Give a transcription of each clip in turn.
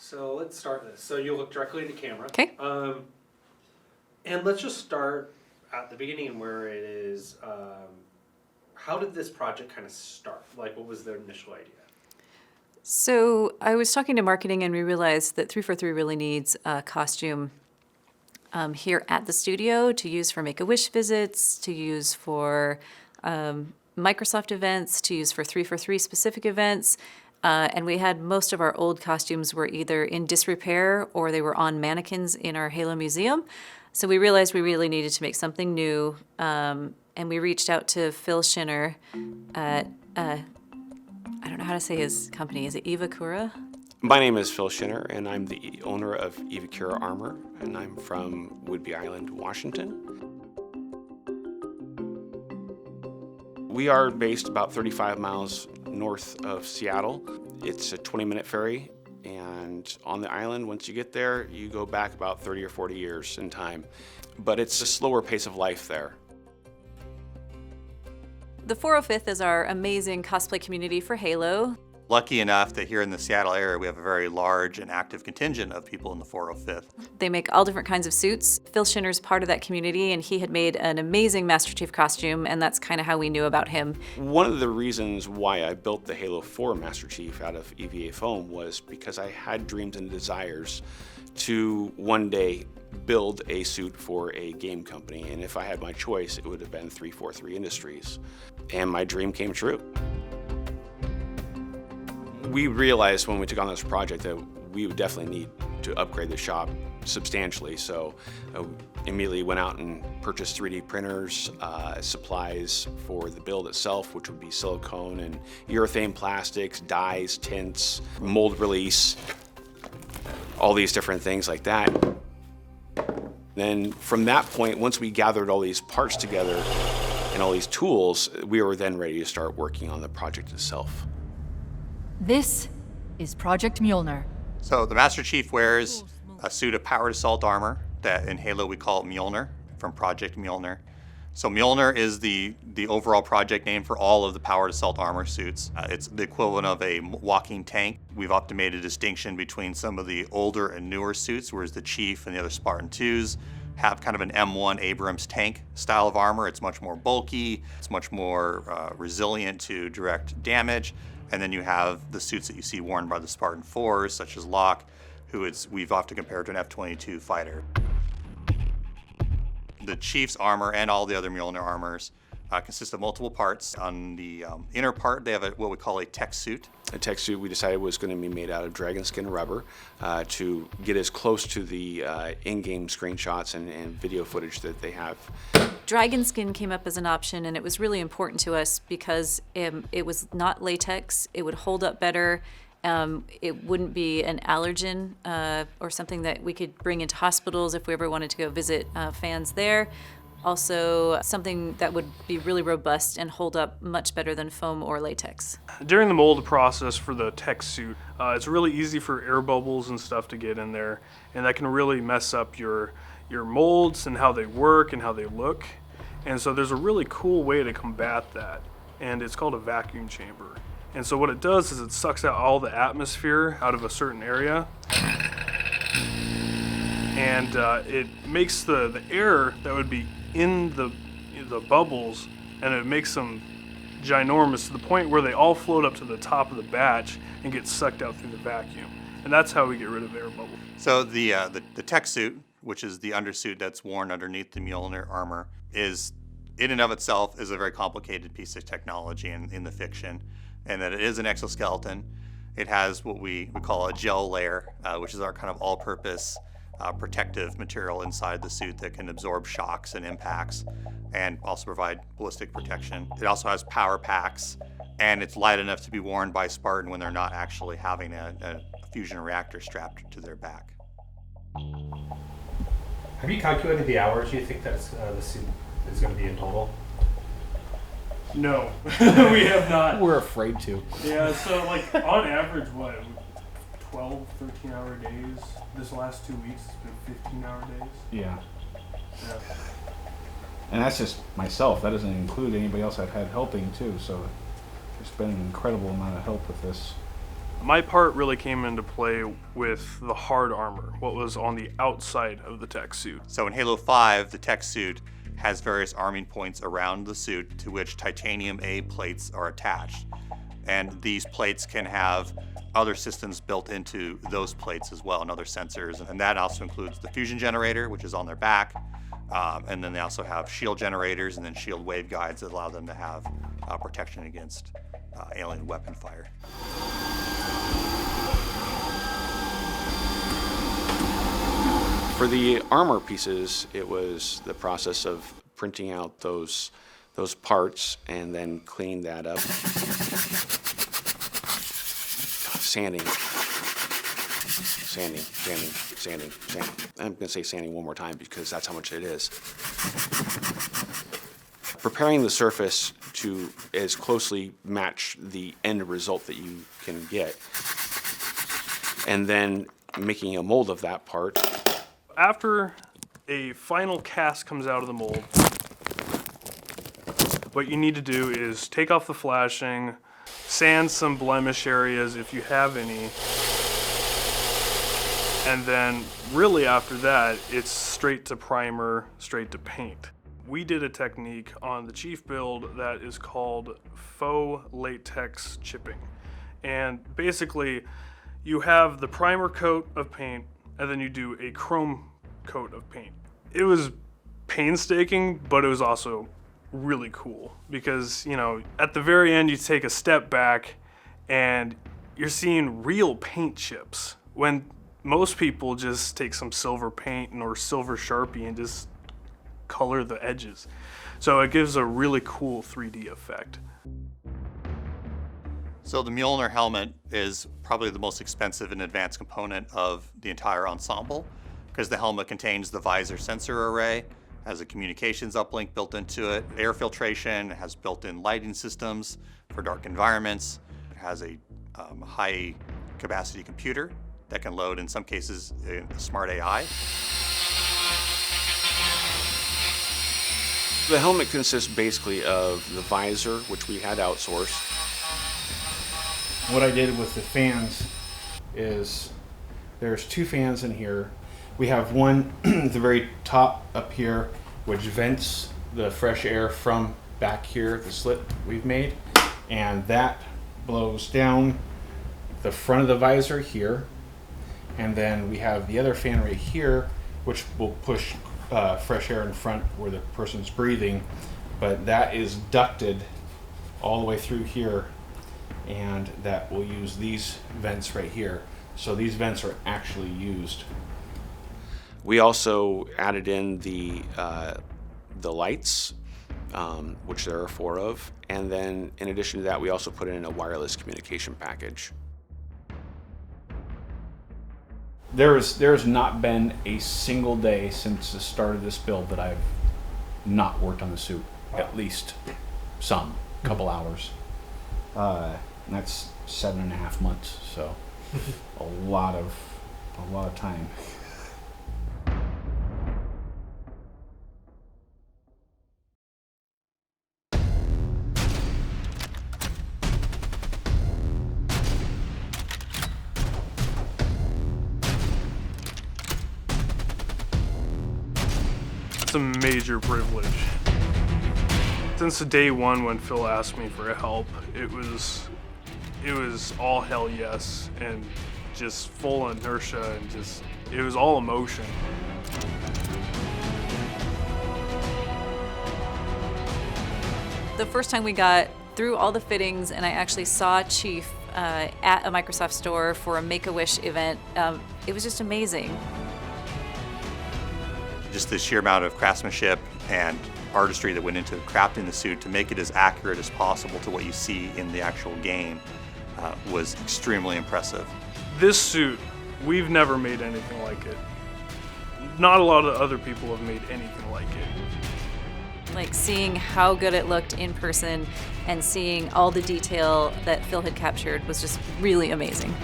So let's start this. So you'll look directly at the camera. Okay. And let's just start at the beginning where it is. How did this project kind of start? Like, what was their initial idea? So I was talking to marketing, and we realized that 343 really needs a costume here at the studio to use for Make-A-Wish visits, to use for Microsoft events, to use for 343 specific events. And we had most of our old costumes were either in disrepair or they were on mannequins in our Halo Museum. So we realized we really needed to make something new. And we reached out to Phil Schinner at, I don't know how to say his company. Is it Ivakura? My name is Phil Schinner, and I'm the owner of Ivakura Armor, and I'm from Whidbey Island, Washington. We are based about 35 miles north of Seattle. It's a 20-minute ferry, and on the island, once you get there, you go back about 30 or 40 years in time. But it's a slower pace of life there. The 405th is our amazing cosplay community for Halo. Lucky enough that here in the Seattle area, we have a very large and active contingent of people in the 405th. They make all different kinds of suits. Phil Schinner's part of that community, and he had made an amazing Master Chief costume, and that's kind of how we knew about him. One of the reasons why I built the Halo 4 Master Chief out of EVA foam was because I had dreams and desires to one day build a suit for a game company, and if I had my choice, it would have been 343 Industries. And my dream came true. We realized when we took on this project that we would definitely need to upgrade the shop substantially, so immediately went out and purchased 3D printers, supplies for the build itself, which would be silicone and urethane plastics, dyes, tints, mold release, all these different things like that. Then from that point, once we gathered all these parts together and all these tools, we were then ready to start working on the project itself. This is Project Mjolnir. So the Master Chief wears a suit of powered assault armor that in Halo we call it Mjolnir, from Project Mjolnir. So Mjolnir is the overall project name for all of the powered assault armor suits. It's the equivalent of a walking tank. We've made a distinction between some of the older and newer suits, whereas the Chief and the other Spartan 2s have kind of an M1 Abrams tank style of armor. It's much more bulky, it's much more resilient to direct damage. And then you have the suits that you see worn by the Spartan 4s, such as Locke, we've often compared to an F-22 fighter. The Chief's armor and all the other Mjolnir armors consist of multiple parts. On the inner part, they have what we call a tech suit. A tech suit we decided was going to be made out of dragon skin rubber to get as close to the in-game screenshots and video footage that they have. Dragon skin came up as an option, and it was really important to us because it was not latex. It would hold up better. It wouldn't be an allergen or something that we could bring into hospitals if we ever wanted to go visit fans there. Also, something that would be really robust and hold up much better than foam or latex. During the mold process for the tech suit, it's really easy for air bubbles and stuff to get in there, and that can really mess up your molds and how they work and how they look. And so there's a really cool way to combat that, and it's called a vacuum chamber. And so what it does is it sucks out all the atmosphere out of a certain area, and it makes the air that would be in the bubbles, and it makes them ginormous to the point where they all float up to the top of the batch and get sucked out through the vacuum. And that's how we get rid of air bubbles. So the tech suit, which is the undersuit that's worn underneath the Mjolnir armor, is in and of itself is a very complicated piece of technology in the fiction, and that it is an exoskeleton. It has what we call a gel layer, which is our kind of all-purpose protective material inside the suit that can absorb shocks and impacts and also provide ballistic protection. It also has power packs, and it's light enough to be worn by Spartan when they're not actually having a fusion reactor strapped to their back. Have you calculated the hours you think that the suit is going to be in total? No, we have not. We're afraid to. Yeah, so like on average, 12, 13-hour days. This last 2 weeks, it's been 15-hour days. Yeah. Yeah. And that's just myself. That doesn't include anybody else I've had helping too. So there's been an incredible amount of help with this. My part really came into play with the hard armor, what was on the outside of the tech suit. So in Halo 5, the tech suit has various arming points around the suit to which titanium A plates are attached. And these plates can have other systems built into those plates as well, and other sensors. And that also includes the fusion generator, which is on their back. And then they also have shield generators and then shield waveguides that allow them to have protection against alien weapon fire. For the armor pieces, it was the process of printing out those parts and then cleaning that up. Sanding. I'm gonna say sanding one more time because that's how much it is. Preparing the surface to as closely match the end result that you can get. And then making a mold of that part. After a final cast comes out of the mold, what you need to do is take off the flashing, sand some blemish areas if you have any, and then really after that, it's straight to primer, straight to paint. We did a technique on the Chief build that is called faux latex chipping. And basically, you have the primer coat of paint, and then you do a chrome coat of paint. It was painstaking, but it was also really cool because, you know, at the very end you take a step back and you're seeing real paint chips when most people just take some silver paint or silver Sharpie and just color the edges. So it gives a really cool 3D effect. So the Mjolnir helmet is probably the most expensive and advanced component of the entire ensemble because the helmet contains the visor sensor array, has a communications uplink built into it, air filtration, it has built-in lighting systems for dark environments, it has a high capacity computer that can load, in some cases, a smart AI. The helmet consists basically of the visor, which we had outsourced. What I did with the fans is there's two fans in here. We have one at the very top up here, which vents the fresh air from back here, the slit we've made, and that blows down the front of the visor here. And then we have the other fan right here, which will push fresh air in front where the person's breathing, but that is ducted all the way through here, and that will use these vents right here. So these vents are actually used. We also added in the lights, which there are 4 of, and then in addition to that, we also put in a wireless communication package. There's not been a single day since the start of this build that I've not worked on the suit. At least some, couple hours. That's 7.5 months, so a lot of time. It's a major privilege. Since day one when Phil asked me for help, it was all hell yes and just full inertia and it was all emotion. The first time we got through all the fittings and I actually saw Chief at a Microsoft store for a Make-A-Wish event, it was just amazing. Just the sheer amount of craftsmanship and artistry that went into crafting the suit to make it as accurate as possible to what you see in the actual game was extremely impressive. This suit, we've never made anything like it. Not a lot of other people have made anything like it. Like seeing how good it looked in person and seeing all the detail that Phil had captured was just really amazing.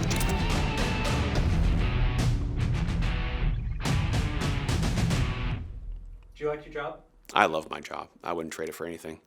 Do you like your job? I love my job. I wouldn't trade it for anything.